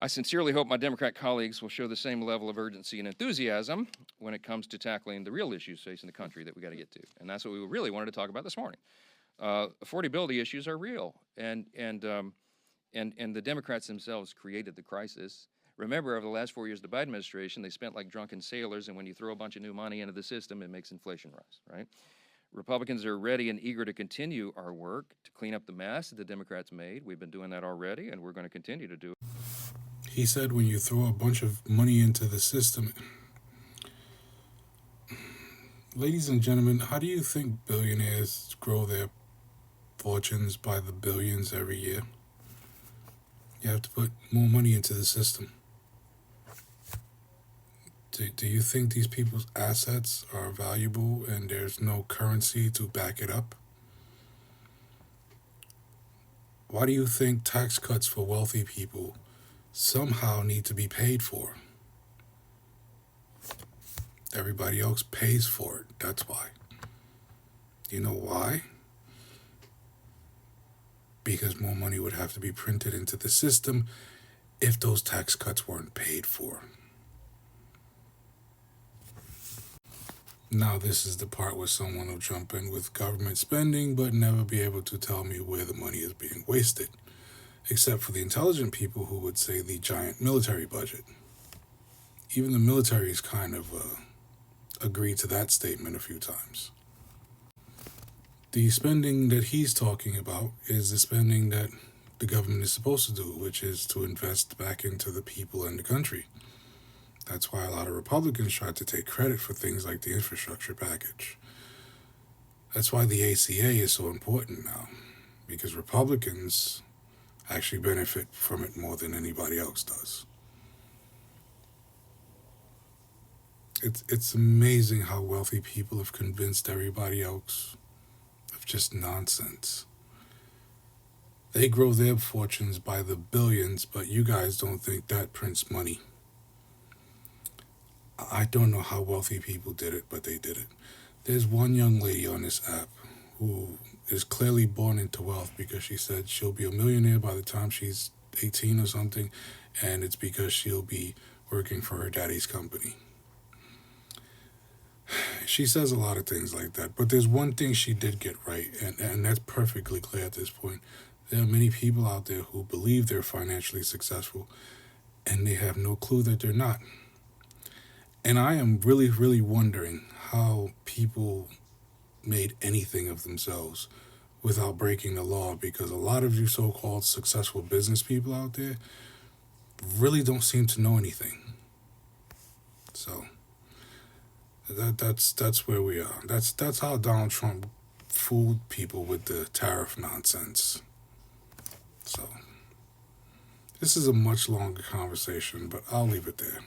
I sincerely hope my Democrat colleagues will show the same level of urgency and enthusiasm when it comes to tackling the real issues facing the country that we got to get to. And that's what we really wanted to talk about this morning. Affordability issues are real, and the Democrats themselves created the crisis. Remember, over the last 4 years of the Biden administration, they spent like drunken sailors, and when you throw a bunch of new money into the system, it makes inflation rise, right? Republicans are ready and eager to continue our work to clean up the mess that the Democrats made. We've been doing that already, and we're going to continue to do it. He said when you throw a bunch of money into the system. Ladies and gentlemen, how do you think billionaires grow their fortunes by the billions every year? You have to put more money into the system. Do you think these people's assets are valuable and there's no currency to back it up? Why do you think tax cuts for wealthy people somehow need to be paid for? Everybody else pays for it. That's why. You know why? Because more money would have to be printed into the system if those tax cuts weren't paid for. Now, this is the part where someone will jump in with government spending but never be able to tell me where the money is being wasted, except for the intelligent people who would say the giant military budget. Even the military's kind of agreed to that statement a few times. The spending that he's talking about is the spending that the government is supposed to do, which is to invest back into the people and the country. That's why a lot of Republicans try to take credit for things like the infrastructure package. That's why the ACA is so important now, because Republicans actually benefit from it more than anybody else does. It's amazing how wealthy people have convinced everybody else of just nonsense. They grow their fortunes by the billions, but you guys don't think that prints money. I don't know how wealthy people did it, but they did it. There's one young lady on this app who is clearly born into wealth because she said she'll be a millionaire by the time she's 18 or something, and it's because she'll be working for her daddy's company. She says a lot of things like that, but there's one thing she did get right, and that's perfectly clear at this point. There are many people out there who believe they're financially successful, and they have no clue that they're not. And I am really, really wondering how people made anything of themselves without breaking the law, because a lot of you so-called successful business people out there really don't seem to know anything. So that's where we are. That's how Donald Trump fooled people with the tariff nonsense. So this is a much longer conversation, but I'll leave it there.